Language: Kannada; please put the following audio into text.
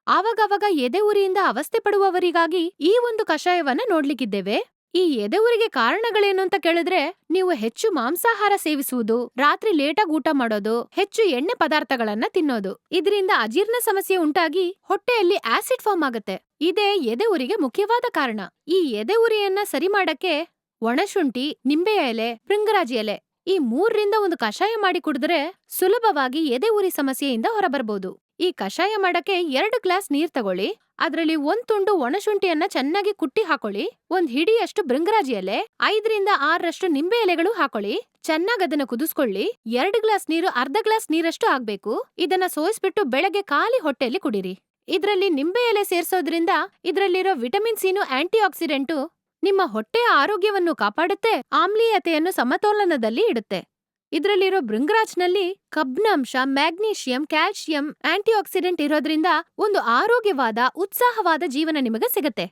ಆವಾಗವಾಗ ಎದೆ ಉರಿಯಿಂದ ಅವಸ್ಥೆ ಪಡುವವರಿಗಾಗಿ ಈ ಒಂದು ಕಷಾಯವನ್ನ ನೋಡ್ಲಿಕ್ಕಿದ್ದೇವೆ. ಈ ಎದೆ ಉರಿಗೆ ಕಾರಣಗಳೇನು ಅಂತ ಕೇಳಿದ್ರೆ, ನೀವು ಹೆಚ್ಚು ಮಾಂಸಾಹಾರ ಸೇವಿಸುವುದು, ರಾತ್ರಿ ಲೇಟಾಗಿ ಊಟ ಮಾಡೋದು, ಹೆಚ್ಚು ಎಣ್ಣೆ ಪದಾರ್ಥಗಳನ್ನ ತಿನ್ನೋದು. ಇದರಿಂದ ಅಜೀರ್ಣ ಸಮಸ್ಯೆ ಉಂಟಾಗಿ ಹೊಟ್ಟೆಯಲ್ಲಿ ಆಸಿಡ್ ಫಾರ್ಮ್ ಆಗುತ್ತೆ. ಇದೇ ಎದೆ ಉರಿಗೆ ಮುಖ್ಯವಾದ ಕಾರಣ. ಈ ಎದೆ ಉರಿಯನ್ನ ಸರಿ ಮಾಡಕ್ಕೆ ಒಣಶುಂಠಿ, ನಿಂಬೆ ಎಲೆ, ಭೃಂಗರಾಜಿ ಎಲೆ ಈ 3ರಿಂದ ಒಂದು ಕಷಾಯ ಮಾಡಿ ಕುಡಿದ್ರೆ ಸುಲಭವಾಗಿ ಎದೆ ಉರಿ ಸಮಸ್ಯೆಯಿಂದ ಹೊರಬರ್ಬೋದು. ಈ ಕಷಾಯ ಮಾಡಕ್ಕೆ 2 ಗ್ಲಾಸ್ ನೀರ್ ತಗೊಳ್ಳಿ. ಅದ್ರಲ್ಲಿ 1 ತುಂಡು ಒಣಶುಂಠಿಯನ್ನ ಚೆನ್ನಾಗಿ ಕುಟ್ಟಿ ಹಾಕೊಳ್ಳಿ. 1 ಹಿಡಿಯಷ್ಟು ಭೃಂಗರಾಜಿ ಎಲೆ, 5ರಿಂದ 6ರಷ್ಟು ನಿಂಬೆ ಎಲೆಗಳು ಹಾಕೊಳ್ಳಿ. ಚೆನ್ನಾಗ್ ಅದನ್ನ ಕುದಿಸ್ಕೊಳ್ಳಿ. 2 ಗ್ಲಾಸ್ ನೀರು ಅರ್ಧ ಗ್ಲಾಸ್ ನೀರಷ್ಟು ಆಗ್ಬೇಕು. ಇದನ್ನ ಸೋಸ್ಬಿಟ್ಟು ಬೆಳಗ್ಗೆ ಖಾಲಿ ಹೊಟ್ಟೆಯಲ್ಲಿ ಕುಡೀರಿ. ಇದ್ರಲ್ಲಿ ನಿಂಬೆ ಎಲೆ ಸೇರ್ಸೋದ್ರಿಂದ ಇದ್ರಲ್ಲಿರೋ ವಿಟಮಿನ್ ಸಿನು ಆಂಟಿ ಆಕ್ಸಿಡೆಂಟು ನಿಮ್ಮ ಹೊಟ್ಟೆಯ ಆರೋಗ್ಯವನ್ನು ಕಾಪಾಡುತ್ತೆ, ಆಮ್ಲೀಯತೆಯನ್ನು ಸಮತೋಲನದಲ್ಲಿ ಇಡುತ್ತೆ. ಇದ್ರಲ್ಲಿರೋ ಭೃಂಗರಾಜ್ನಲ್ಲಿ ಕಬ್ಬಿಣಾಂಶ, ಮ್ಯಾಗ್ನೀಷಿಯಂ, ಕ್ಯಾಲ್ಸಿಯಂ, ಆಂಟಿ ಆಕ್ಸಿಡೆಂಟ್ ಇರೋದ್ರಿಂದ ಒಂದು ಆರೋಗ್ಯವಾದ, ಉತ್ಸಾಹವಾದ ಜೀವನ ನಿಮಗೆ ಸಿಗತ್ತೆ.